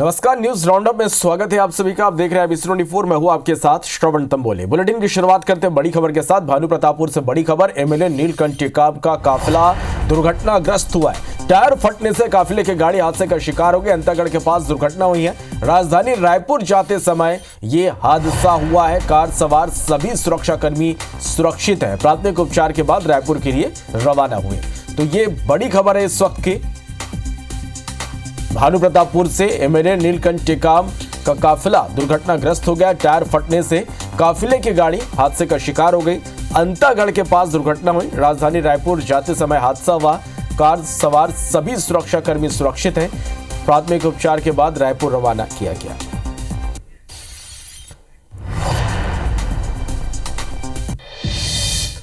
नमस्कार, news roundup में स्वागत है आप सभी का। आप देख रहे हैं ABC 24। मैं हूं आपके साथ श्रवण तंबोले। बुलेटिन की शुरुआत करते हैं बड़ी खबर के साथ। भानुप्रतापपुर से बड़ी खबर। MLA नीलकंठ टेकाम का काफिला दुर्घटनाग्रस्त हुआ है। टायर फटने से काफिले की गाड़ी हादसे का शिकार हो गई। अंतागढ़ के पास दुर्घटना हुई है। राजधानी रायपुर जाते समय ये हादसा हुआ है। कार सवार सभी सुरक्षाकर्मी सुरक्षित है। प्राथमिक उपचार के बाद रायपुर के लिए रवाना हुए। तो ये बड़ी खबर है इस वक्त की। भानुप्रतापपुर से MLA नीलकंठ टेकाम का काफिला दुर्घटनाग्रस्त हो गया। टायर फटने से काफिले की गाड़ी हादसे का शिकार हो गई। अंतागढ़ के पास दुर्घटना हुई। राजधानी रायपुर जाते समय हादसा हुआ। कार सवार सभी सुरक्षाकर्मी सुरक्षित हैं। प्राथमिक उपचार के बाद रायपुर रवाना किया गया।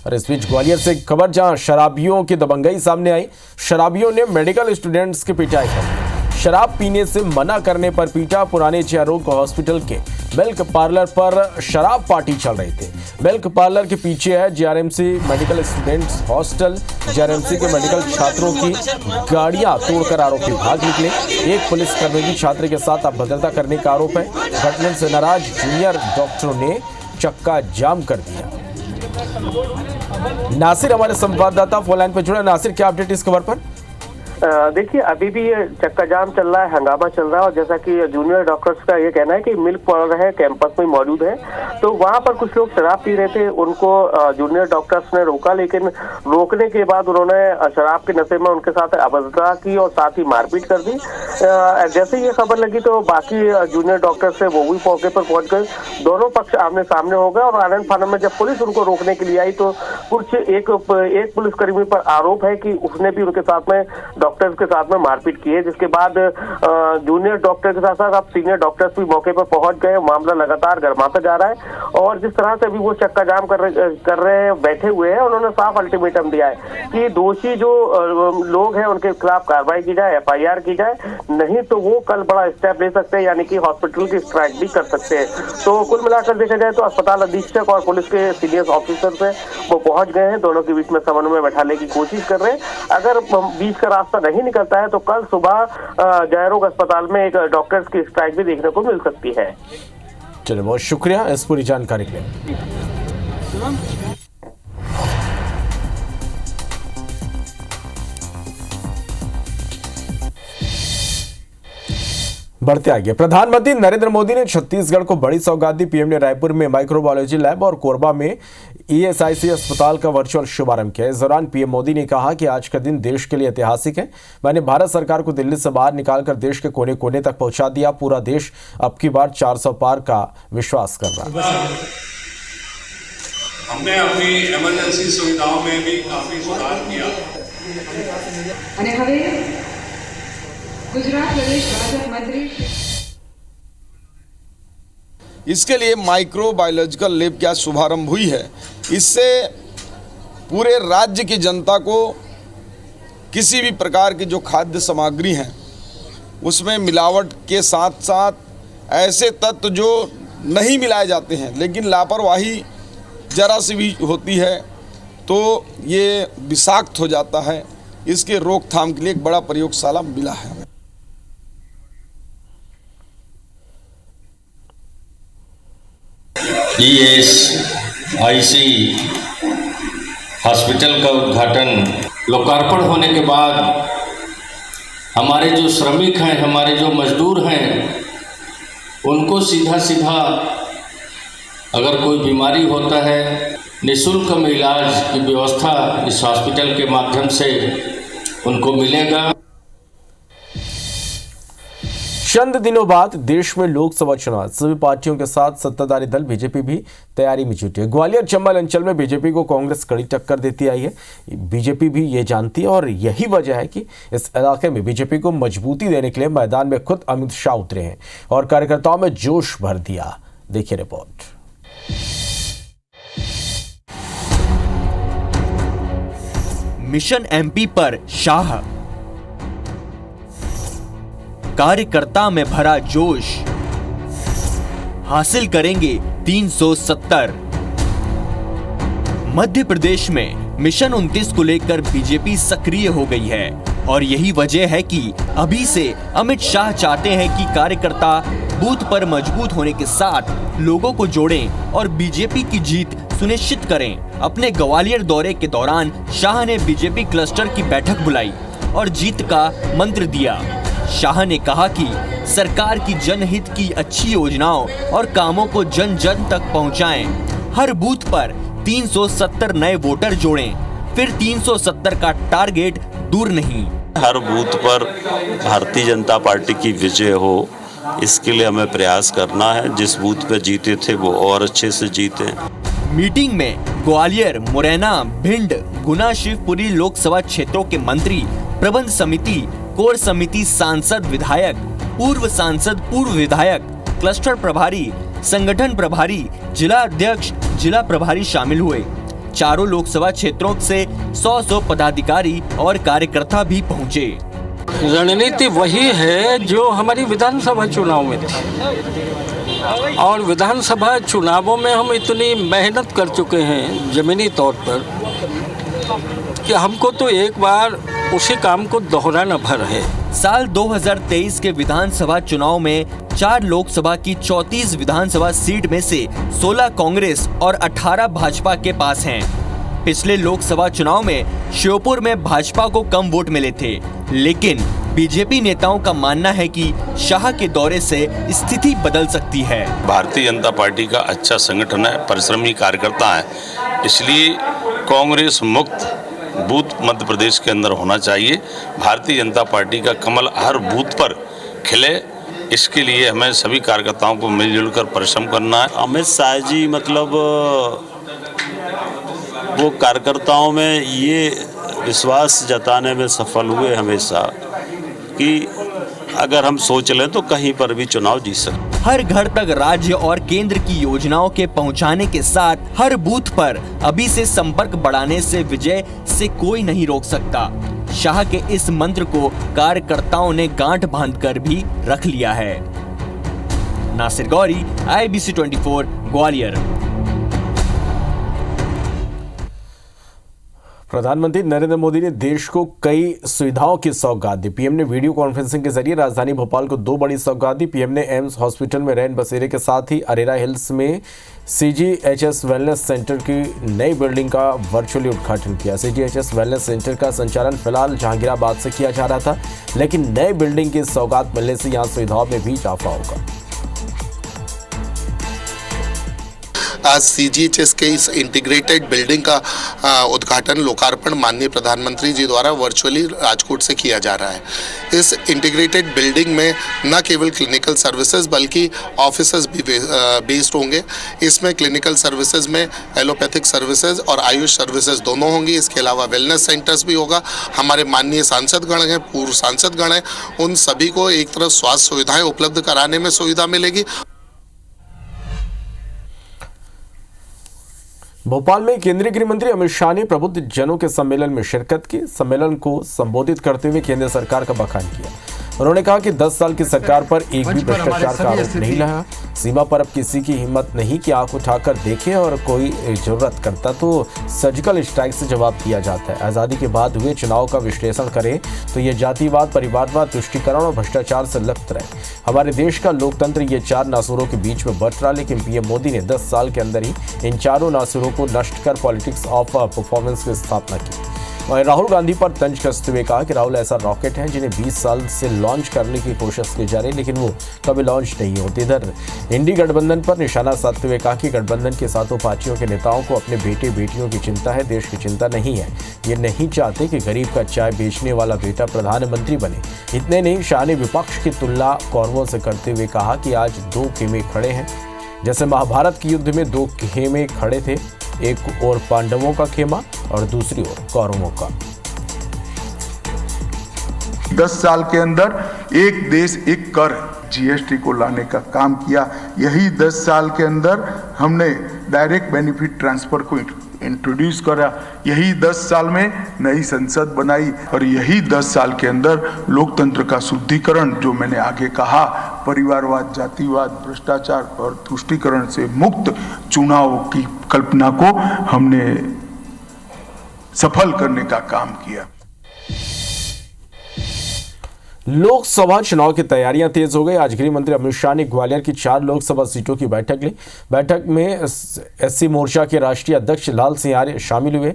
और इस बीच ग्वालियर से खबर, जहां शराबियों की दबंगई सामने आई। शराबियों ने मेडिकल स्टूडेंट्स की पिटाई की। शराब पीने से मना करने पर पीटा। पुराने चियारोग हॉस्पिटल के मिल्क पार्लर पर शराब पार्टी चल रही थी। मिल्क पार्लर के पीछे है JRMC medical students hostel. JRMC के मेडिकल छात्रों की गाड़ियां तोड़कर आरोपी भाग निकले। एक पुलिसकर्मी की छात्र के साथ अभद्रता करने का आरोप है। घटना से नाराज जूनियर डॉक्टरों ने चक्का जाम कर दिया। नासिर हमारे संवाददाता फोन लाइन पर जुड़ा। नासिर, क्या अपडेट इस खबर पर? देखिए, अभी भी ये चक्का जाम चल रहा है, हंगामा चल रहा है। और जैसा कि जूनियर डॉक्टर्स का ये कहना है कि मिल्क पार्लर है, कैंपस में मौजूद है, तो वहां पर कुछ लोग शराब पी रहे थे। उनको जूनियर डॉक्टर्स ने रोका, लेकिन रोकने के बाद उन्होंने शराब के नशे में उनके साथ अभद्रता की और साथ ही मारपीट कर दी। जैसे ही ये खबर लगी तो बाकी जूनियर डॉक्टर्स है वो भी मौके पर पहुंच गए। दोनों पक्ष आमने सामने हो गए और आनंद फानंद में जब पुलिस उनको रोकने के लिए आई तो कुछ एक पुलिसकर्मी पर आरोप है कि उसने भी उनके साथ में डॉक्टर्स के साथ में मारपीट की है। जिसके बाद जूनियर डॉक्टर के साथ साथ अब सीनियर डॉक्टर्स भी मौके पर पहुंच गए। मामला लगातार गर्माता जा रहा है और जिस तरह से अभी वो चक्का जाम कर रहे हैं, बैठे हुए हैं, उन्होंने साफ अल्टीमेटम दिया है कि दोषी जो लोग हैं उनके खिलाफ कार्रवाई की जाए, FIR की जाए, नहीं तो वो कल बड़ा स्टेप ले सकते हैं, यानी कि हॉस्पिटल की स्ट्राइक भी कर सकते हैं। तो कुल मिलाकर देखा जाए तो अस्पताल अधीक्षक और पुलिस के सीनियर ऑफिसर्स हैं वो पहुंच गए हैं। दोनों के बीच में समन्वय बैठाने की कोशिश कर रहे हैं। अगर बीच का रास्ता नहीं निकलता है तो कल सुबह जयरोग अस्पताल में एक डॉक्टर्स की स्ट्राइक भी देखने को मिल सकती है। चलिए, बहुत शुक्रिया इस पूरी जानकारी के लिए। बढ़ते आगे, प्रधानमंत्री नरेंद्र मोदी ने छत्तीसगढ़ को बड़ी सौगात दी। PM ने रायपुर में माइक्रोबायोलॉजी लैब और कोरबा में ESIC अस्पताल का वर्चुअल शुभारंभ किया। इस दौरान PM मोदी ने कहा कि आज का दिन देश के लिए ऐतिहासिक है। मैंने भारत सरकार को दिल्ली से बाहर निकालकर देश के कोने कोने तक पहुंचा दिया। पूरा देश अब की बार 400 पार का विश्वास कर रहा है। हमने अपनी इमरजेंसी सुविधाओं में भी काफी सुधार किया। गुजरात प्रदेश भाजपा मंत्री इसके लिए माइक्रोबायोलॉजिकल लैब का शुभारंभ हुई है। इससे पूरे राज्य की जनता को किसी भी प्रकार की जो खाद्य सामग्री हैं उसमें मिलावट के साथ साथ ऐसे तत्व जो नहीं मिलाए जाते हैं लेकिन लापरवाही जरा सी भी होती है तो ये विषाक्त हो जाता है, इसके रोकथाम के लिए एक बड़ा प्रयोगशाला मिला है। ESIC हॉस्पिटल का उद्घाटन लोकार्पण होने के बाद हमारे जो श्रमिक हैं, हमारे जो मजदूर हैं, उनको सीधा सीधा अगर कोई बीमारी होता है निःशुल्क में इलाज की व्यवस्था इस हॉस्पिटल के माध्यम से उनको मिलेगा। चंद दिनों बाद देश में लोकसभा चुनाव, सभी पार्टियों के साथ सत्ताधारी दल बीजेपी भी तैयारी में जुटी है। ग्वालियर चंबल अंचल में बीजेपी को कांग्रेस कड़ी टक्कर देती आई है। बीजेपी भी ये जानती है और यही वजह है कि इस इलाके में बीजेपी को मजबूती देने के लिए मैदान में खुद अमित शाह उतरे हैं और कार्यकर्ताओं में जोश भर दिया। देखिए रिपोर्ट। मिशन MP पर शाह, कार्यकर्ता में भरा जोश, हासिल करेंगे 370। मध्य प्रदेश में मिशन 29 को लेकर बीजेपी सक्रिय हो गई है और यही वजह है कि अभी से अमित शाह चाहते हैं कि कार्यकर्ता बूथ पर मजबूत होने के साथ लोगों को जोड़ें और बीजेपी की जीत सुनिश्चित करें। अपने ग्वालियर दौरे के दौरान शाह ने बीजेपी क्लस्टर की बैठक बुलाई और जीत का मंत्र दिया। शाह ने कहा कि सरकार की जनहित की अच्छी योजनाओं और कामों को जन जन तक पहुंचाएं। हर बूथ पर 370 नए वोटर जोड़ें, फिर 370 का टारगेट दूर नहीं। हर बूथ पर भारतीय जनता पार्टी की विजय हो, इसके लिए हमें प्रयास करना है। जिस बूथ पे जीते थे वो और अच्छे से जीते। मीटिंग में ग्वालियर, मुरैना, भिंड, गुना, शिवपुरी लोकसभा क्षेत्रों के मंत्री, प्रबंध समिति, कोर समिति, सांसद, विधायक, पूर्व सांसद, पूर्व विधायक, क्लस्टर प्रभारी, संगठन प्रभारी, जिला अध्यक्ष, जिला प्रभारी शामिल हुए। चारों लोकसभा क्षेत्रों से 100 पदाधिकारी और कार्यकर्ता भी पहुंचे। रणनीति वही है जो हमारी विधानसभा चुनाव में थी, और विधानसभा चुनावों में हम इतनी मेहनत कर चुके हैं जमीनी तौर पर कि हमको तो एक बार उसी काम को दोहराना भर है। साल 2023 के विधानसभा चुनाव में 4 लोकसभा की 34 विधानसभा सीट में से 16 कांग्रेस और 18 भाजपा के पास हैं। पिछले लोकसभा चुनाव में श्योपुर में भाजपा को कम वोट मिले थे, लेकिन बीजेपी नेताओं का मानना है कि शाह के दौरे से स्थिति बदल सकती है। भारतीय जनता पार्टी का अच्छा संगठन है, परिश्रमी कार्यकर्ता है, इसलिए कांग्रेस मुक्त बूथ मध्य प्रदेश के अंदर होना चाहिए। भारतीय जनता पार्टी का कमल हर बूथ पर खिले, इसके लिए हमें सभी कार्यकर्ताओं को मिलजुल कर परिश्रम करना है। अमित शाह जी मतलब वो कार्यकर्ताओं में ये विश्वास जताने में सफल हुए हमेशा कि अगर हम सोच लें तो कहीं पर भी चुनाव जीत सकते। हर घर तक राज्य और केंद्र की योजनाओं के पहुंचाने के साथ हर बूथ पर अभी से संपर्क बढ़ाने से विजय से कोई नहीं रोक सकता। शाह के इस मंत्र को कार्यकर्ताओं ने गांठ बांधकर भी रख लिया है। नासिर गौरी, IBC 24, ग्वालियर। प्रधानमंत्री नरेंद्र मोदी ने देश को कई सुविधाओं की सौगात दी। पीएम ने वीडियो कॉन्फ्रेंसिंग के जरिए राजधानी भोपाल को 2 बड़ी सौगात दी। पीएम ने एम्स हॉस्पिटल में रैन बसेरे के साथ ही अरेरा हिल्स में CGHS वेलनेस सेंटर की नई बिल्डिंग का वर्चुअली उद्घाटन किया। CGHS वेलनेस सेंटर का संचालन फिलहाल जहांगीराबाद से किया जा रहा था, लेकिन नए बिल्डिंग की सौगात मिलने से यहाँ सुविधाओं में भी इजाफा होगा। आज CGHS के इस इंटीग्रेटेड बिल्डिंग का उद्घाटन लोकार्पण माननीय प्रधानमंत्री जी द्वारा वर्चुअली राजकोट से किया जा रहा है। इस इंटीग्रेटेड बिल्डिंग में न केवल क्लिनिकल सर्विसेज बल्कि ऑफिसेज भी बेस्ड होंगे। इसमें क्लिनिकल सर्विसेज में एलोपैथिक सर्विसेज और आयुष सर्विसेज दोनों होंगी। इसके अलावा वेलनेस सेंटर्स भी होगा। हमारे माननीय सांसदगण हैं, पूर्व सांसदगण हैं, उन सभी को एक तरफ स्वास्थ्य सुविधाएं उपलब्ध कराने में सुविधा मिलेगी। भोपाल में केंद्रीय गृह मंत्री अमित शाह ने प्रबुद्ध जनों के सम्मेलन में शिरकत की। सम्मेलन को संबोधित करते हुए केंद्र सरकार का बखान किया। उन्होंने कहा कि 10 साल की सरकार पर एक भी भ्रष्टाचार का आरोप नहीं लगा। सीमा पर अब किसी की हिम्मत नहीं कि आंख उठाकर देखे, और कोई जरूरत करता तो सर्जिकल स्ट्राइक से जवाब दिया जाता है। आज़ादी के बाद हुए चुनाव का विश्लेषण करें तो ये जातिवाद, परिवारवाद, तुष्टीकरण और भ्रष्टाचार से लिप्त रहे। हमारे देश का लोकतंत्र ये 4 नासुरों के बीच में बट रहा, लेकिन पीएम मोदी ने 10 साल के अंदर ही इन चारों नासुरों को नष्ट कर पॉलिटिक्स ऑफ परफॉर्मेंस की स्थापना की। और राहुल गांधी पर तंज कसते हुए कहा कि राहुल ऐसा रॉकेट है जिन्हें 20 साल से लॉन्च करने की कोशिश की जा रही, लेकिन वो कभी लॉन्च नहीं होते। इधर इंडी गठबंधन पर निशाना साधते हुए कहा कि गठबंधन के सातों पार्टियों के नेताओं को अपने बेटे बेटियों की चिंता है, देश की चिंता नहीं है। ये नहीं चाहते कि गरीब का चाय बेचने वाला बेटा प्रधानमंत्री बने। इतने नहीं, शाह ने विपक्ष की तुलना कौरवों से करते हुए कहा कि आज 2 खेमे खड़े हैं, जैसे महाभारत के युद्ध में 2 खेमे खड़े थे, एक ओर पांडवों का खेमा और दूसरी ओर कौरवों का। 10 साल के अंदर एक देश एक कर GST को लाने का काम किया। यही 10 साल के अंदर हमने डायरेक्ट बेनिफिट ट्रांसफर को इंट्रोड्यूस करा। यही 10 साल में नई संसद बनाई, और यही 10 साल के अंदर लोकतंत्र का शुद्धिकरण, जो मैंने आगे कहा, परिवारवाद, जातिवाद, भ्रष्टाचार और तुष्टीकरण से मुक्त चुनाव की कल्पना को हमने सफल करने का काम किया। लोकसभा चुनाव की तैयारियां तेज हो गई। आज गृह मंत्री अमित शाह ने ग्वालियर की 4 लोकसभा सीटों की बैठक ली। बैठक में एससी मोर्चा के राष्ट्रीय अध्यक्ष लाल सिंह आर्य शामिल हुए।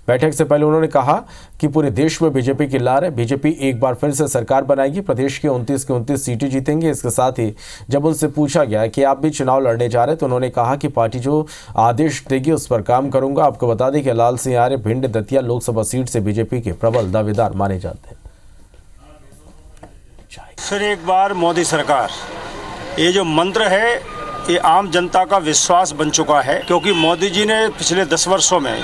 बैठक से पहले उन्होंने कहा कि पूरे देश में बीजेपी की लहर है। बीजेपी एक बार फिर से सरकार बनाएगी। प्रदेश के 29 की 29 सीटें जीतेंगे। इसके साथ ही जब उनसे पूछा गया कि आप भी चुनाव लड़ने जा रहे हैं तो उन्होंने कहा कि पार्टी जो आदेश देगी उस पर काम करूंगा। आपको बता दें कि लाल सिंह आर्य भिंड दतिया लोकसभा सीट से बीजेपी के प्रबल दावेदार माने जाते हैं। फिर एक बार मोदी सरकार, ये जो मंत्र है ये आम जनता का विश्वास बन चुका है, क्योंकि मोदी जी ने पिछले 10 वर्षों में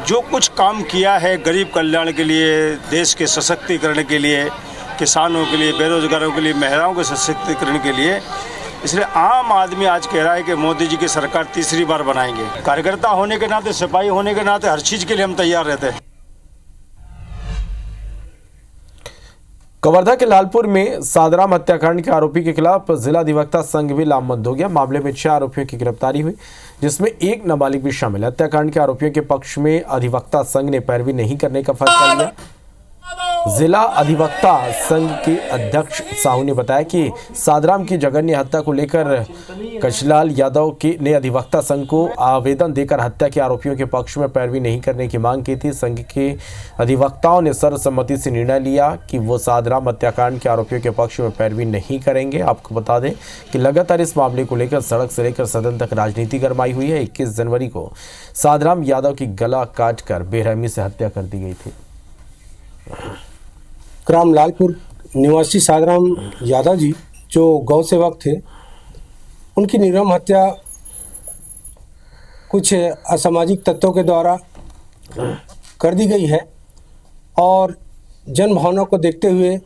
जो कुछ काम किया है गरीब कल्याण के लिए, देश के सशक्तिकरण के लिए, किसानों के लिए, बेरोजगारों के लिए, महिलाओं के सशक्तिकरण के लिए, इसलिए आम आदमी आज कह रहा है कि मोदी जी की सरकार तीसरी बार बनाएंगे। कार्यकर्ता होने के नाते, सिपाही होने के नाते हर चीज़ के लिए हम तैयार रहते हैं। कवर्धा के लालपुर में सादराम हत्याकांड के आरोपी के खिलाफ जिला अधिवक्ता संघ भी लामबंद हो गया। मामले में 6 आरोपियों की गिरफ्तारी हुई, जिसमें एक नाबालिग भी शामिल है। हत्याकांड के आरोपियों के पक्ष में अधिवक्ता संघ ने पैरवी नहीं करने का फैसला लिया। जिला अधिवक्ता संघ के अध्यक्ष साहू ने बताया कि सादराम की जघन्य हत्या को लेकर कचलाल यादव ने अधिवक्ता संघ को आवेदन देकर हत्या के आरोपियों के पक्ष में पैरवी नहीं करने की मांग की थी। संघ के अधिवक्ताओं ने सर्वसम्मति से निर्णय लिया कि वो सादराम हत्याकांड के आरोपियों के पक्ष में पैरवी नहीं करेंगे। आपको बता दें कि लगातार इस मामले को लेकर सड़क से लेकर सदन तक राजनीति गरमाई हुई है। 21 जनवरी को सादराम यादव की गला काटकर बेरहमी से हत्या कर दी गई थी। ग्राम लालपुर निवासी सादराम यादव जी जो गौ सेवक थे, उनकी निर्मम हत्या कुछ असामाजिक तत्वों के द्वारा कर दी गई है और जन भावना को देखते हुए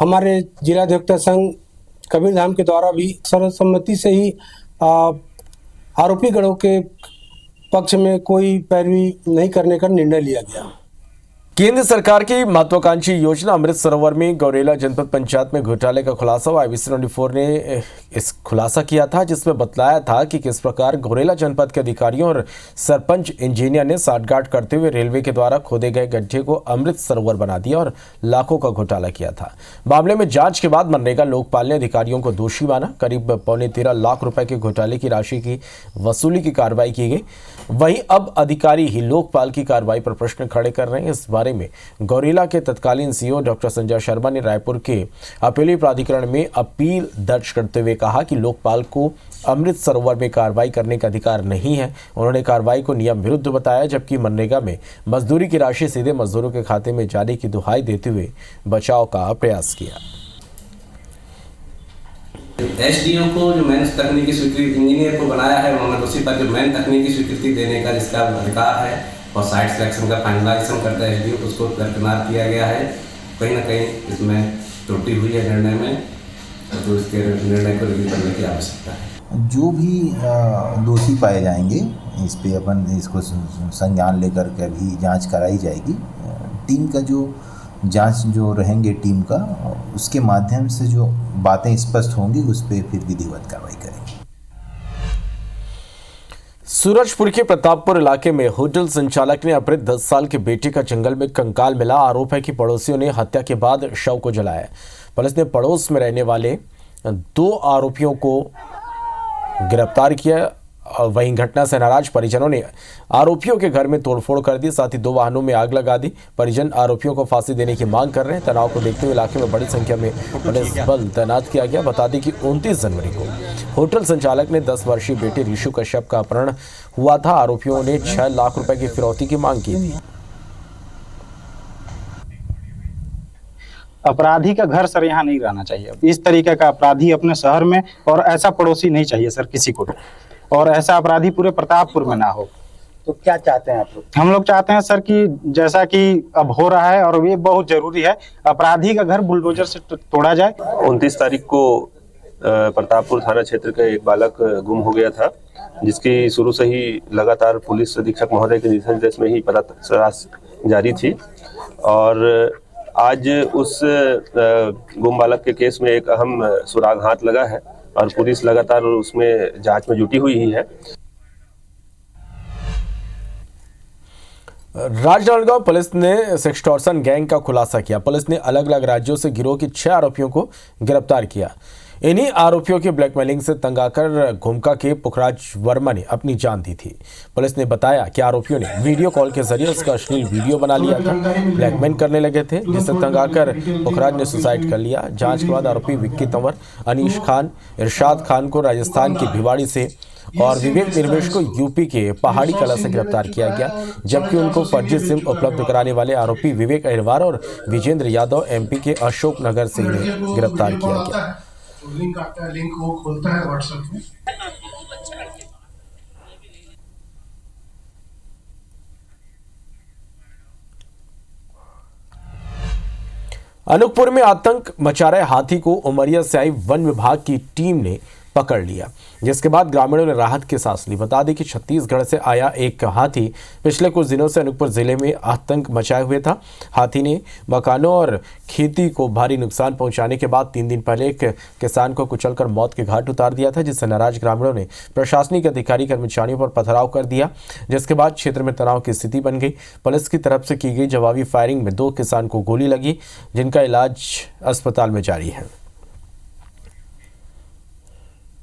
हमारे जिला अधिवक्ता संघ कबीरधाम के द्वारा भी सर्वसम्मति से ही आरोपी गणों के पक्ष में कोई पैरवी नहीं करने का निर्णय लिया गया। केंद्र सरकार की महत्वाकांक्षी योजना अमृत सरोवर में गौरेला जनपद पंचायत में घोटाले का खुलासा हुआ। IBC 24 ने इस खुलासा किया था, जिसमें बतलाया था कि किस प्रकार गौरेला जनपद के अधिकारियों और सरपंच इंजीनियर ने साठगांठ करते हुए रेलवे के द्वारा खोदे गए गड्ढे को अमृत सरोवर बना दिया और लाखों का घोटाला किया था। मामले में जांच के बाद मनरेगा लोकपाल ने अधिकारियों को दोषी माना। करीब 13.25 लाख रुपए के घोटाले की राशि की वसूली की कार्रवाई की गई। वहीं अब अधिकारी ही लोकपाल की कार्रवाई पर प्रश्न खड़े कर रहे हैं। इस बारे में गौरेला के तत्कालीन सीईओ डॉक्टर संजय शर्मा ने रायपुर के अपीली प्राधिकरण में अपील दर्ज करते हुए कहा कि लोकपाल को अमृत सरोवर में कार्रवाई करने का अधिकार नहीं है। उन्होंने कार्रवाई को नियम विरुद्ध बताया, जबकि मनरेगा में मजदूरी की राशि सीधे मजदूरों के खाते में जाने की दुहाई देते हुए बचाव का प्रयास किया। एसडीओ को जो मैन तकनीकी स्वीकृति इंजीनियर को बनाया है, उन्होंने उसी पर जो मैन तकनीकी स्वीकृति देने का जिसका अधिकार है और साइट सिलेक्शन का फाइनलाइजेशन करता है एसडीओ, उसको दरकिनार किया गया है। कहीं ना कहीं इसमें त्रुटि हुई है निर्णय में, तो इसके निर्णय को रिव्यू करने की आवश्यकता है। जो भी दोषी पाए जाएंगे इस पे अपन इसको संज्ञान लेकर के भी जांच कराई जाएगी। टीम का जो जांच जो रहेंगे टीम का, उसके माध्यम से जो बातें स्पष्ट होंगी उस पर फिर विधिवत कार्रवाई करेंगे। सूरजपुर के प्रतापपुर इलाके में होटल संचालक ने अपने 10 साल के बेटे का जंगल में कंकाल मिला। आरोप है कि पड़ोसियों ने हत्या के बाद शव को जलाया। पुलिस ने पड़ोस में रहने वाले 2 आरोपियों को गिरफ्तार किया। वहीं घटना से नाराज परिजनों ने आरोपियों के घर में तोड़फोड़ कर दी, साथ ही 2 वाहनों में आग लगा दी। परिजन आरोपियों को फांसी देने की मांग कर रहे हैं। तनाव को देखते हुए इलाके में बड़ी संख्या में पुलिस बल तैनात किया गया। बता दें कि 29 जनवरी को होटल संचालक ने 10 वर्षीय बेटे ऋषु कश्यप का अपहरण हुआ था। आरोपियों ने 6 लाख रुपए की फिरौती की मांग की थी। अपराधी का घर सर यहाँ नहीं रहना चाहिए। इस तरीके का अपराधी अपने शहर में, और ऐसा पड़ोसी नहीं चाहिए सर किसी को, और ऐसा अपराधी पूरे प्रतापपुर में ना हो। तो क्या चाहते हैं आप लोग? हम लोग चाहते हैं सर कि जैसा कि अब हो रहा है और ये बहुत जरूरी है, अपराधी का घर बुलडोजर से तोड़ा जाए। 29 तारीख को प्रतापपुर थाना क्षेत्र का एक बालक गुम हो गया था, जिसकी शुरू से ही लगातार पुलिस अधीक्षक महोदय के निर्देश में ही तलाश जारी थी। और आज उस गुम बालक के केस में एक अहम सुराग हाथ लगा है और पुलिस लगातार उसमें जांच में जुटी हुई ही है। राजनांदगांव पुलिस ने सेक्सटॉर्शन गैंग का खुलासा किया। पुलिस ने अलग अलग राज्यों से गिरोह के 6 आरोपियों को गिरफ्तार किया। इन्हीं आरोपियों की ब्लैकमेलिंग से तंग आकर घुमका के पुखराज वर्मा ने अपनी जान दी थी। पुलिस ने बताया कि आरोपियों ने वीडियो कॉल के जरिए उसका अश्लील वीडियो बना लिया था। ब्लैकमेल करने लगे थे, जिससे तंग आकर पुखराज ने सुसाइड कर लिया। जांच के बाद आरोपी विक्की तंवर, अनीश खान, इरशाद खान को राजस्थान की भिवाड़ी से और विवेक निर्वेश को यूपी के पहाड़ी कला से गिरफ्तार किया गया, जबकि उनको फर्जी सिम उपलब्ध कराने वाले आरोपी विवेक अहिरवार और विजेंद्र यादव एमपी के अशोकनगर से इन्हें गिरफ्तार किया गया। लिंक आता है, लिंक वो खोलता है व्हाट्सएप में। अनूपपुर में आतंक मचा रहे हाथी को उमरिया से आई वन विभाग की टीम ने पकड़ लिया, जिसके बाद ग्रामीणों ने राहत की सांस ली। बता दें कि छत्तीसगढ़ से आया एक हाथी पिछले कुछ दिनों से अनूपपुर जिले में आतंक मचाए हुए था। हाथी ने मकानों और खेती को भारी नुकसान पहुंचाने के बाद 3 दिन पहले एक किसान को कुचलकर मौत के घाट उतार दिया था, जिससे नाराज ग्रामीणों ने प्रशासनिक अधिकारी कर्मचारियों पर पथराव कर दिया, जिसके बाद क्षेत्र में तनाव की स्थिति बन गई। पुलिस की तरफ से की गई जवाबी फायरिंग में 2 किसान को गोली लगी, जिनका इलाज अस्पताल में जारी है।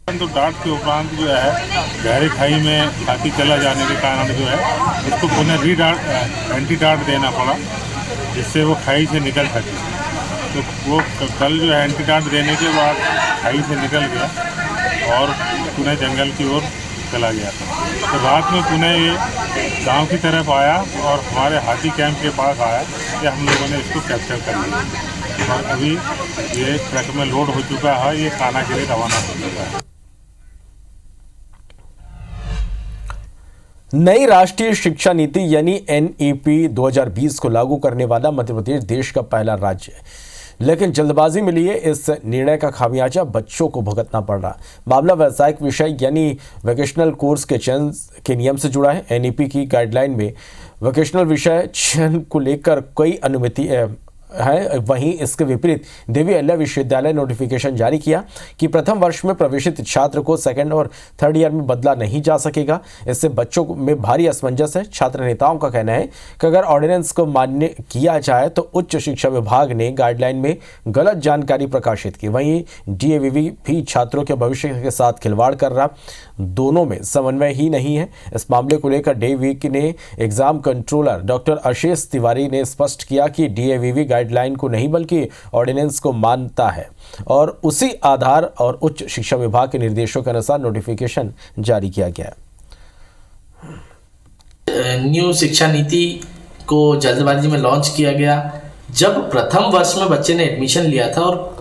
तो डांट के उपरांत जो है गहरी खाई में हाथी चला जाने के कारण जो है उसको पुनः एंटी डांट देना पड़ा, जिससे वो खाई से निकल सके। तो वो कल जो है एंटी डांट देने के बाद खाई से निकल गया और पुनः जंगल की ओर चला गया था। तो रात में पुनः ये गांव की तरफ आया और हमारे हाथी कैंप के पास आया, ये हम लोगों ने इसको कैप्चर कर लिया और अभी ये ट्रक में लोड हो चुका है, ये खाना के लिए रवाना हो चुका है। नई राष्ट्रीय शिक्षा नीति यानी NEP 2020 को लागू करने वाला मध्य प्रदेश देश का पहला राज्य है, लेकिन जल्दबाजी में लिए इस निर्णय का खामियाजा बच्चों को भुगतना पड़ रहा। मामला व्यावसायिक विषय यानी वोकेशनल कोर्स के चयन के नियम से जुड़ा है। NEP की गाइडलाइन में वोकेशनल विषय चयन को लेकर कई अनुमति है। वहीं इसके विपरीत देवी अहिल्या विश्वविद्यालय नोटिफिकेशन जारी किया कि प्रथम वर्ष में प्रवेशित छात्र को सेकंड और थर्ड ईयर में बदला नहीं जा सकेगा। इससे बच्चों में भारी असमंजस है। छात्र नेताओं का कहना है कि अगर ऑर्डिनेंस को मान्य किया जाए तो उच्च शिक्षा विभाग ने गाइडलाइन में गलत जानकारी प्रकाशित की। वहीं DAVV भी छात्रों के भविष्य के साथ खिलवाड़ कर रहा, दोनों में समन्वय ही नहीं है। इस मामले को लेकर DAVV ने एग्जाम कंट्रोलर डॉक्टर आशीष तिवारी ने स्पष्ट किया कि DAVV गाइडलाइन को नहीं बल्कि ऑर्डिनेंस को मानता है और उसी आधार और उच्च शिक्षा विभाग के निर्देशों के अनुसार नोटिफिकेशन जारी किया गया। न्यू शिक्षा नीति को जल्दबाजी में लॉन्च किया गया। जब प्रथम वर्ष में बच्चे ने एडमिशन लिया था और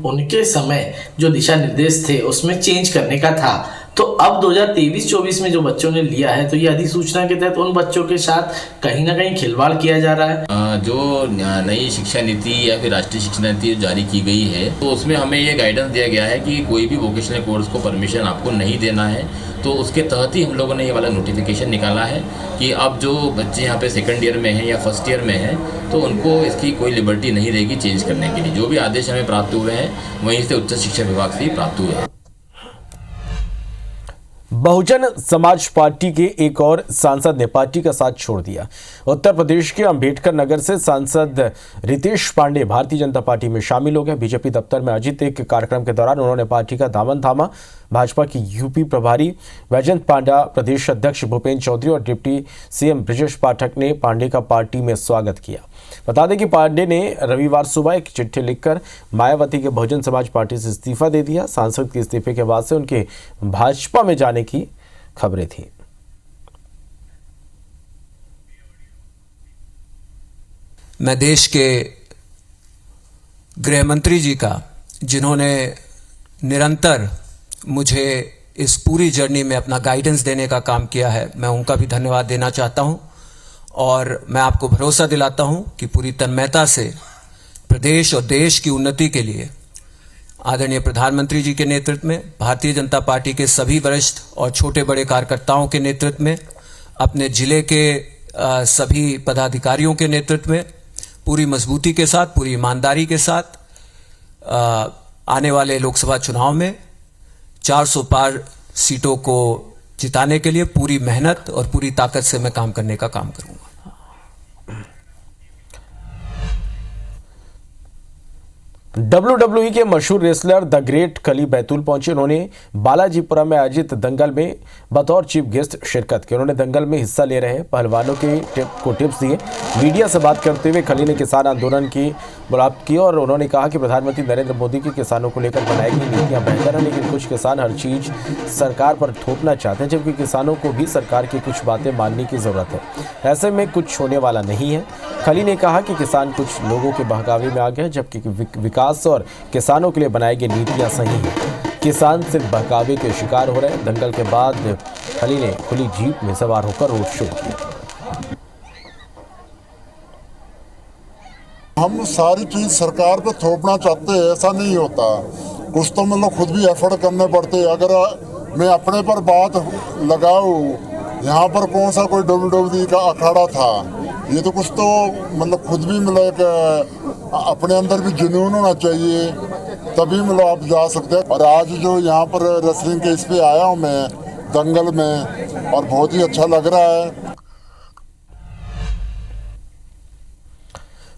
उनके समय जो दिशा निर्देश थे उसमें चेंज करने का था, तो अब 2023-24 में जो बच्चों ने लिया है तो ये अधिसूचना के तहत उन बच्चों के साथ कहीं ना कहीं खिलवाड़ किया जा रहा है। जो नई शिक्षा नीति या फिर राष्ट्रीय शिक्षा नीति जारी की गई है तो उसमें हमें ये गाइडेंस दिया गया है कि कोई भी वोकेशनल कोर्स को परमिशन आपको नहीं देना है। तो उसके तहत ही हम लोगों ने ये वाला नोटिफिकेशन निकाला है कि अब जो बच्चे यहाँ पे सेकंड ईयर में हैं या फर्स्ट ईयर में हैं तो उनको इसकी कोई लिबर्टी नहीं रहेगी चेंज करने के लिए। जो भी आदेश हमें प्राप्त हुए हैं वहीं से उच्च शिक्षा विभाग से ही प्राप्त हुए हैं। बहुजन समाज पार्टी के एक और सांसद ने पार्टी का साथ छोड़ दिया। उत्तर प्रदेश के अंबेडकर नगर से सांसद रितेश पांडे भारतीय जनता पार्टी में शामिल हो गए। बीजेपी दफ्तर में आयोजित एक कार्यक्रम के दौरान उन्होंने पार्टी का दामन थामा। भाजपा की यूपी प्रभारी वैजयंत पांडा, प्रदेश अध्यक्ष भूपेंद्र चौधरी और डिप्टी CM ब्रजेश पाठक ने पांडे का पार्टी में स्वागत किया। बता दें कि पांडे ने रविवार सुबह एक चिट्ठी लिखकर मायावती के बहुजन समाज पार्टी से इस्तीफा दे दिया। सांसद के इस्तीफे के बाद से उनके भाजपा में जाने की खबरें थी। मैं देश के गृह मंत्री जी का, जिन्होंने निरंतर मुझे इस पूरी जर्नी में अपना गाइडेंस देने का काम किया है, मैं उनका भी धन्यवाद देना चाहता हूं। और मैं आपको भरोसा दिलाता हूं कि पूरी तन्मयता से प्रदेश और देश की उन्नति के लिए आदरणीय प्रधानमंत्री जी के नेतृत्व में, भारतीय जनता पार्टी के सभी वरिष्ठ और छोटे बड़े कार्यकर्ताओं के नेतृत्व में, अपने जिले के सभी पदाधिकारियों के नेतृत्व में पूरी मजबूती के साथ, पूरी ईमानदारी के साथ आने वाले लोकसभा चुनाव में 400 पार सीटों को जिताने के लिए पूरी मेहनत और पूरी ताकत से मैं काम करने का काम करूंगा। WWE के मशहूर रेसलर द ग्रेट खली बैतूल पहुंचे। उन्होंने बालाजीपुरा में आयोजित दंगल में बतौर चीफ गेस्ट शिरकत की। उन्होंने दंगल में हिस्सा ले रहे पहलवानों को टिप्स दिए। मीडिया से बात करते हुए खली ने किसान आंदोलन की बुलावट की और उन्होंने कहा कि प्रधानमंत्री नरेंद्र मोदी की किसानों को लेकर बनाई गई नीतियां बेहतर हैं, लेकिन कुछ किसान हर चीज सरकार पर थोपना चाहते हैं, जबकि किसानों को भी सरकार की कुछ बातें मानने की जरूरत है। ऐसे में कुछ होने वाला नहीं है। खली ने कहा कि किसान कुछ लोगों के बहकावे में आ गए, जबकि विकास और किसानों के लिए बनाई गई नीतियां सही हैं। किसान सिर्फ बहकावे के शिकार हो रहे हैं। दंगल के बाद खली ने खुली जीप में सवार होकर रोड शो किया। हम सारी चीज सरकार पे थोपना चाहते हैं, ऐसा नहीं होता। कुछ तो मतलब खुद भी एफर्ट करने पड़ते हैं। अगर मैं अपने पर बात लगाऊं, यहाँ पर कौन सा कोई WWE का अखाड़ा था, ये तो कुछ तो मतलब खुद भी मतलब अपने अंदर भी जुनून होना चाहिए, तभी मतलब आप जा सकते हैं। और आज जो यहाँ पर रेसलिंग के इस पे आया हूँ मैं दंगल में, और बहुत ही अच्छा लग रहा है।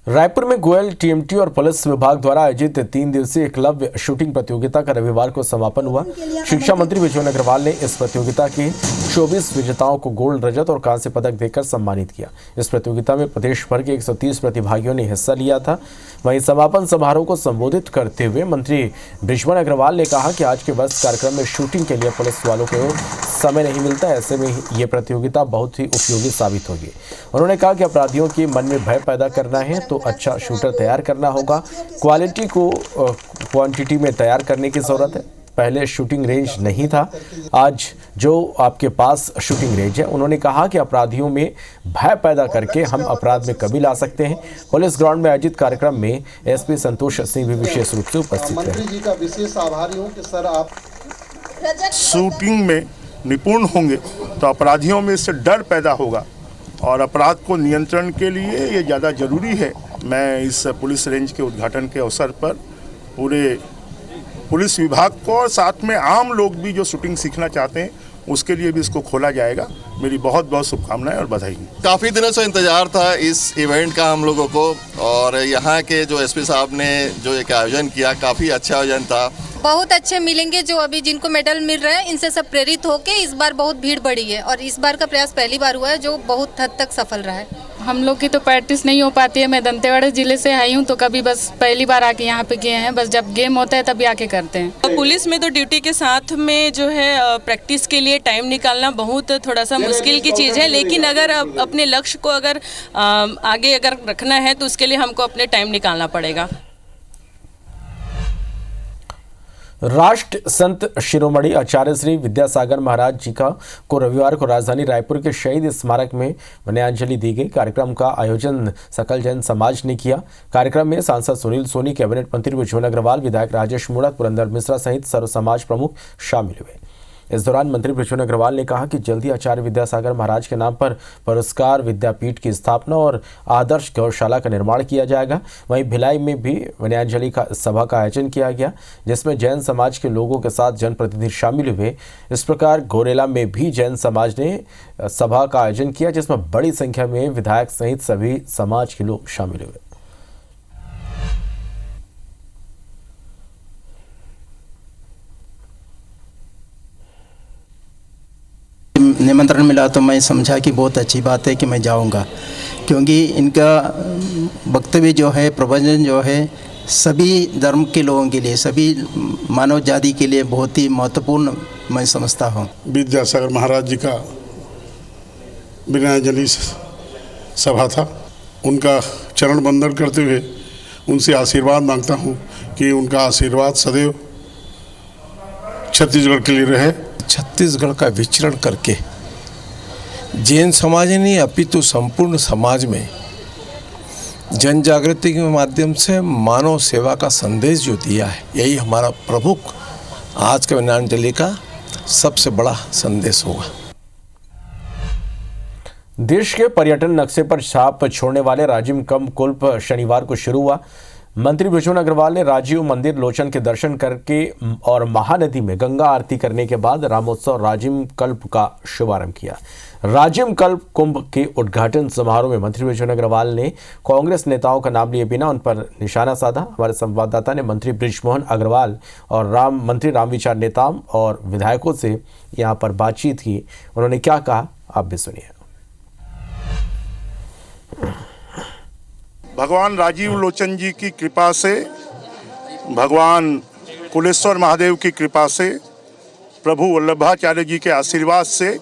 रायपुर में गोयल टीएमटी और पुलिस विभाग द्वारा आयोजित 3 दिवसीय एकलव्य शूटिंग प्रतियोगिता का रविवार को समापन हुआ। शिक्षा मंत्री विजय अग्रवाल ने इस प्रतियोगिता के 24 विजेताओं को गोल्ड, रजत और कांस्य पदक देकर सम्मानित किया। इस प्रतियोगिता में प्रदेश भर के 130 प्रतिभागियों ने हिस्सा लिया था। वहीं समापन समारोह को संबोधित करते हुए मंत्री विजय अग्रवाल ने कहा कि आज के वर्ष कार्यक्रम में शूटिंग के लिए पुलिस वालों को समय नहीं मिलता, ऐसे में ये प्रतियोगिता बहुत ही उपयोगी साबित होगी। उन्होंने कहा कि अपराधियों के मन में भय पैदा करना है तो अच्छा शूटर तैयार करना होगा। क्वालिटी को क्वांटिटी में तैयार करने की जरूरत है। पहले शूटिंग रेंज नहीं था, आज जो आपके पास शूटिंग रेंज है। उन्होंने कहा कि अपराधियों में भय पैदा करके हम अपराध में कभी ला सकते हैं। पुलिस ग्राउंड में आयोजित कार्यक्रम में एसपी संतोष सिंह भी विशेष रूप से उपस्थित रहे। मंत्री जी का विशेष आभारी हूँ कि सर आप शूटिंग में निपुण होंगे तो अपराधियों में इससे डर पैदा होगा और अपराध को नियंत्रण के लिए ये ज़्यादा ज़रूरी है। मैं इस पुलिस रेंज के उद्घाटन के अवसर पर पूरे पुलिस विभाग को और साथ में आम लोग भी जो शूटिंग सीखना चाहते हैं उसके लिए भी इसको खोला जाएगा। मेरी बहुत बहुत शुभकामनाएं और बधाई। काफ़ी दिनों से इंतज़ार था इस इवेंट का हम लोगों को, और यहाँ के जो एसपी साहब ने जो एक आयोजन किया, काफ़ी अच्छा आयोजन था। बहुत अच्छे मिलेंगे जो अभी जिनको मेडल मिल रहे हैं, इनसे सब प्रेरित होके इस बार बहुत भीड़ बढ़ी है और इस बार का प्रयास पहली बार हुआ है जो बहुत हद तक सफल रहा है। हम लोग की तो प्रैक्टिस नहीं हो पाती है। मैं दंतेवाड़ा जिले से आई हूँ तो कभी बस पहली बार आके यहाँ पे किए हैं, बस जब गेम होता है तभी आके करते हैं। पुलिस में तो ड्यूटी के साथ में जो है प्रैक्टिस के लिए टाइम निकालना बहुत थोड़ा सा मुश्किल की चीज़ है, लेकिन अगर अपने लक्ष्य को अगर आगे अगर रखना है तो उसके लिए हमको अपने टाइम निकालना पड़ेगा। राष्ट्र संत शिरोमणि आचार्य श्री विद्यासागर महाराज जी को रविवार को राजधानी रायपुर के शहीद स्मारक में वन्यांजलि दी गई। कार्यक्रम का आयोजन सकल जैन समाज ने किया। कार्यक्रम में सांसद सुनील सोनी, कैबिनेट मंत्री विजय अग्रवाल, विधायक राजेश मूणत, पुरंदर मिश्रा सहित सर्व समाज प्रमुख शामिल हुए। इस दौरान मंत्री विजय अग्रवाल ने कहा कि जल्दी आचार्य विद्यासागर महाराज के नाम पर पुरस्कार विद्यापीठ की स्थापना और आदर्श गौशाला का निर्माण किया जाएगा। वहीं भिलाई में भी वन्यांजलि सभा का आयोजन किया गया, जिसमें जैन समाज के लोगों के साथ जनप्रतिनिधि शामिल हुए। इस प्रकार गोरेला में भी जैन समाज ने सभा का आयोजन किया, जिसमें बड़ी संख्या में विधायक सहित सभी समाज के लोग शामिल हुए। निमंत्रण मिला तो मैं समझा कि बहुत अच्छी बात है कि मैं जाऊंगा, क्योंकि इनका वक्तव्य जो है, प्रवचन जो है, सभी धर्म के लोगों के लिए, सभी मानव जाति के लिए बहुत ही महत्वपूर्ण मैं समझता हूँ। विद्यासागर महाराज जी का वन्यांजलि सभा था, उनका चरण वंदन करते हुए उनसे आशीर्वाद मांगता हूँ कि उनका आशीर्वाद सदैव छत्तीसगढ़ के लिए रहे। छत्तीसगढ़ का विचरण करके जैन समाज ने अपितु संपूर्ण समाज में जन जागृति के माध्यम से मानव सेवा का संदेश जो दिया है, यही हमारा प्रमुख आज के वन्यांजलि का सबसे बड़ा संदेश होगा। देश के पर्यटन नक्शे पर छाप छोड़ने वाले राजीव कुंभ शनिवार को शुरू हुआ। मंत्री विजय अग्रवाल ने राजीव मंदिर लोचन के दर्शन करके और महानदी में गंगा आरती करने के बाद रामोत्सव राजीव कल्प का शुभारंभ किया। राजिम कल्प कुंभ के उद्घाटन समारोह में मंत्री विजय अग्रवाल ने कांग्रेस नेताओं का नाम लिए बिना उन पर निशाना साधा। हमारे संवाददाता ने मंत्री बृजमोहन अग्रवाल और मंत्री रामविचार नेताम और विधायकों से यहां पर बातचीत की। उन्होंने क्या कहा, आप भी सुनिए। भगवान राजीव लोचन जी की कृपा से, भगवान कुलेश्वर महादेव की कृपा से, प्रभु वल्लभाचार्य जी के आशीर्वाद से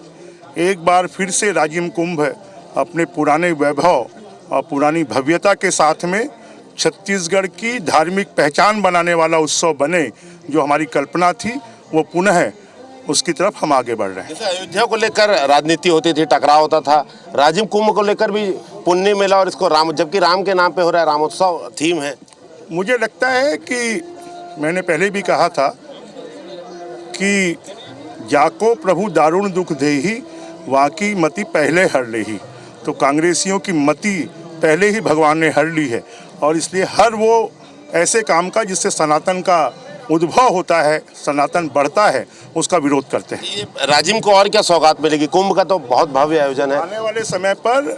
एक बार फिर से राजिम कुंभ अपने पुराने वैभव और पुरानी भव्यता के साथ में छत्तीसगढ़ की धार्मिक पहचान बनाने वाला उत्सव बने। जो हमारी कल्पना थी वो पुनः उसकी तरफ हम आगे बढ़ रहे हैं। जैसे अयोध्या को लेकर राजनीति होती थी, टकराव होता था, राजिम कुंभ को लेकर भी पुण्य मेला और इसको राम, जबकि राम के नाम पे हो रहा है, रामोत्सव थीम है। मुझे लगता है कि मैंने पहले भी कहा था कि जाको प्रभु दारुण दुख देही, वाकी मति पहले हर लेही। तो कांग्रेसियों की मति पहले ही भगवान ने हर ली है और इसलिए हर वो ऐसे काम का जिससे सनातन का उद्भव होता है, सनातन बढ़ता है, उसका विरोध करते हैं। राजिम को और क्या सौगात मिलेगी? कुंभ का तो बहुत भव्य आयोजन है। आने वाले समय पर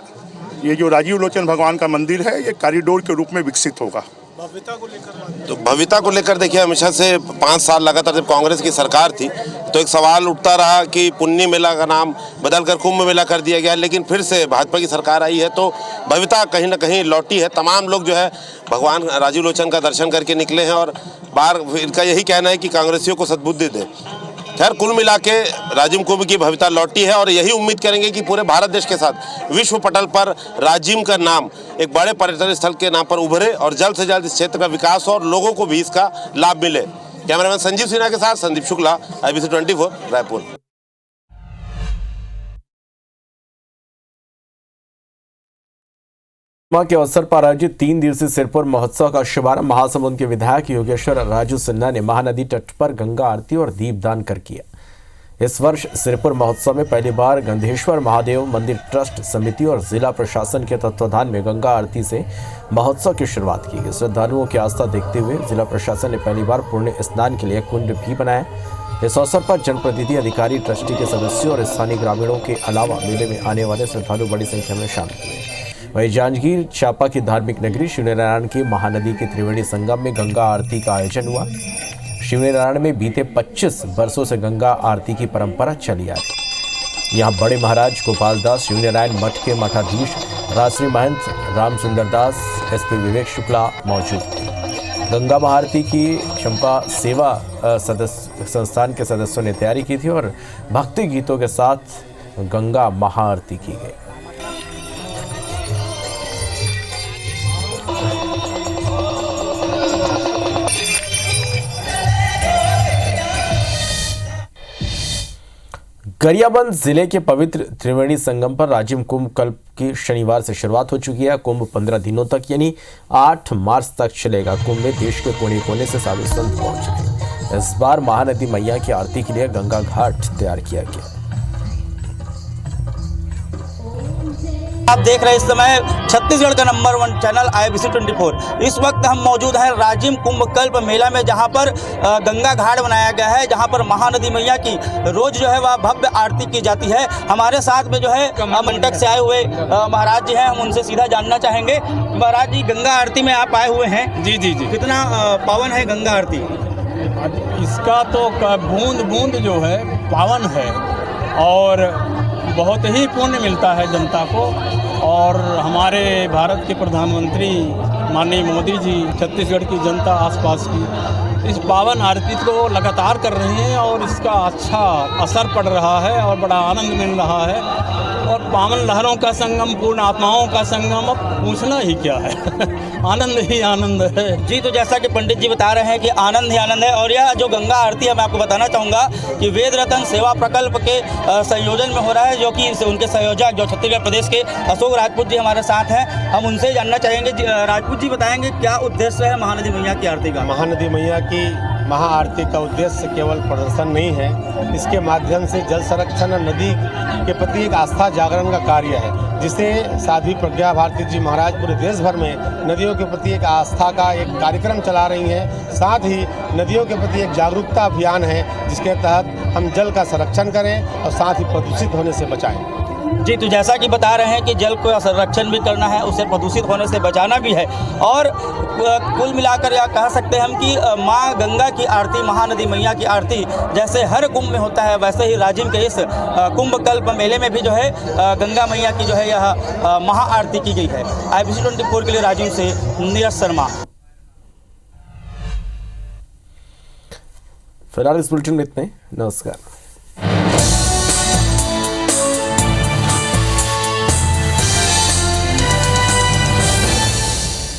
ये जो राजीव लोचन भगवान का मंदिर है, ये कॉरिडोर के रूप में विकसित होगा। तो भव्यता को लेकर देखिए, हमेशा से 5 साल लगातार जब कांग्रेस की सरकार थी तो एक सवाल उठता रहा कि पुण्य मेला का नाम बदलकर कुंभ मेला कर दिया गया, लेकिन फिर से भाजपा की सरकार आई है तो भव्यता कहीं ना कहीं लौटी है। तमाम लोग जो है भगवान राजीव लोचन का दर्शन करके निकले हैं और बार इनका यही कहना है कि कांग्रेसियों को सद्बुद्धि दे। खैर, कुल मिला के राजिम कुंभ की भव्यता लौटी है और यही उम्मीद करेंगे कि पूरे भारत देश के साथ विश्व पटल पर राजिम का नाम एक बड़े पर्यटन स्थल के नाम पर उभरे और जल्द से जल्द इस क्षेत्र का विकास और लोगों को भी इसका लाभ मिले। कैमरामैन संजीव सिन्हा के साथ संदीप शुक्ला, IBC 24, रायपुर। के अवसर पर आयोजित 3 दिवसीय सिरपुर महोत्सव का शुभारंभ महासमुंद के विधायक योगेश्वर राजू सिन्हा ने महानदी तट पर गंगा आरती और दीपदान कर किया। इस वर्ष सिरपुर महोत्सव में पहली बार गंधेश्वर महादेव मंदिर ट्रस्ट समिति और जिला प्रशासन के तत्वाधान में गंगा आरती से महोत्सव की शुरुआत की गई। श्रद्धालुओं की आस्था देखते हुए जिला प्रशासन ने पहली बार पुण्य स्नान के लिए कुंड भी बनाया। इस अवसर पर जनप्रतिनिधि, अधिकारी, ट्रस्टी के सदस्यों और स्थानीय ग्रामीणों के अलावा मेले में आने वाले श्रद्धालु बड़ी संख्या में शामिल हुए। वहीं जांजगीर चांपा की धार्मिक नगरी शिवनारायण की महानदी के त्रिवेणी संगम में गंगा आरती का आयोजन हुआ। शिवनारायण में बीते 25 वर्षों से गंगा आरती की परंपरा चली आ रही। यहाँ बड़े महाराज गोपाल दास, शिवनारायण मठ के मठाधीश राष्ट्रीय महंत राम सुंदर दास, SP विवेक शुक्ला मौजूद थे। गंगा महाआरती की चंपा सेवा संस्थान के सदस्यों ने तैयारी की थी और भक्ति गीतों के साथ गंगा महाआरती की गई। गरियाबंद जिले के पवित्र त्रिवेणी संगम पर राजिम कुंभ कल्प की शनिवार से शुरुआत हो चुकी है। कुंभ 15 दिनों तक यानी 8 मार्च तक चलेगा। कुंभ में देश के कोने कोने से साधु संत पहुंचे। इस बार महानदी मैया की आरती के लिए गंगा घाट तैयार किया गया। आप देख रहे हैं इस समय छत्तीसगढ़ का नंबर 1 चैनल IBC 24। इस वक्त हम मौजूद हैं राजिम कुंभ कल्प मेला में, जहां पर गंगा घाट बनाया गया है, जहां पर महानदी मैया की रोज जो है वह भव्य आरती की जाती है। हमारे साथ में जो है मंटक से आए हुए महाराज जी हैं, हम उनसे सीधा जानना चाहेंगे। महाराज जी, गंगा आरती में आप आए हुए हैं। जी जी जी। कितना पावन है गंगा आरती? इसका तो बूंद बूंद जो है पावन है और बहुत ही पुण्य मिलता है जनता को। और हमारे भारत के प्रधानमंत्री माननीय मोदी जी छत्तीसगढ़ की जनता आसपास की इस पावन आरती को लगातार कर रही हैं और इसका अच्छा असर पड़ रहा है और बड़ा आनंद मिल रहा है। और पावन लहरों का संगम, पूर्ण आत्माओं का संगम, अब पूछना ही क्या है। आनंद ही आनंद है। जी, तो जैसा कि पंडित जी बता रहे हैं कि आनंद ही आनंद है। और यह जो गंगा आरती है, मैं आपको बताना चाहूँगा कि वेद रतन सेवा प्रकल्प के संयोजन में हो रहा है, जो कि उनके संयोजक जो छत्तीसगढ़ प्रदेश के अशोक राजपूत जी हमारे साथ हैं। हम उनसे जानना चाहेंगे। राजपूत जी बताएंगे क्या उद्देश्य है महानदी मैया की आरती का? महानदी मैया की महाआरती का उद्देश्य केवल प्रदर्शन नहीं है, इसके माध्यम से जल संरक्षण और नदी के प्रति एक आस्था जागरण का कार्य है, जिसे साध्वी प्रज्ञा भारती जी महाराज पूरे देश भर में नदियों के प्रति एक आस्था का एक कार्यक्रम चला रही हैं। साथ ही नदियों के प्रति एक जागरूकता अभियान है, जिसके तहत हम जल का संरक्षण करें और साथ ही प्रदूषित होने से बचाएं। जी, तो जैसा कि बता रहे हैं कि जल को संरक्षण भी करना है, उसे प्रदूषित होने से बचाना भी है और कुल मिलाकर यह कह सकते हैं हम कि माँ गंगा की आरती, महानदी मैया की आरती जैसे हर कुंभ में होता है, वैसे ही राजिम के इस कुंभ कल्प मेले में भी जो है गंगा मैया की जो है यह महा आरती की गई है। IBC 24 के लिए राजिम से नीरज शर्मा। फिलहाल इस बुलेटिन में इतने। नमस्कार।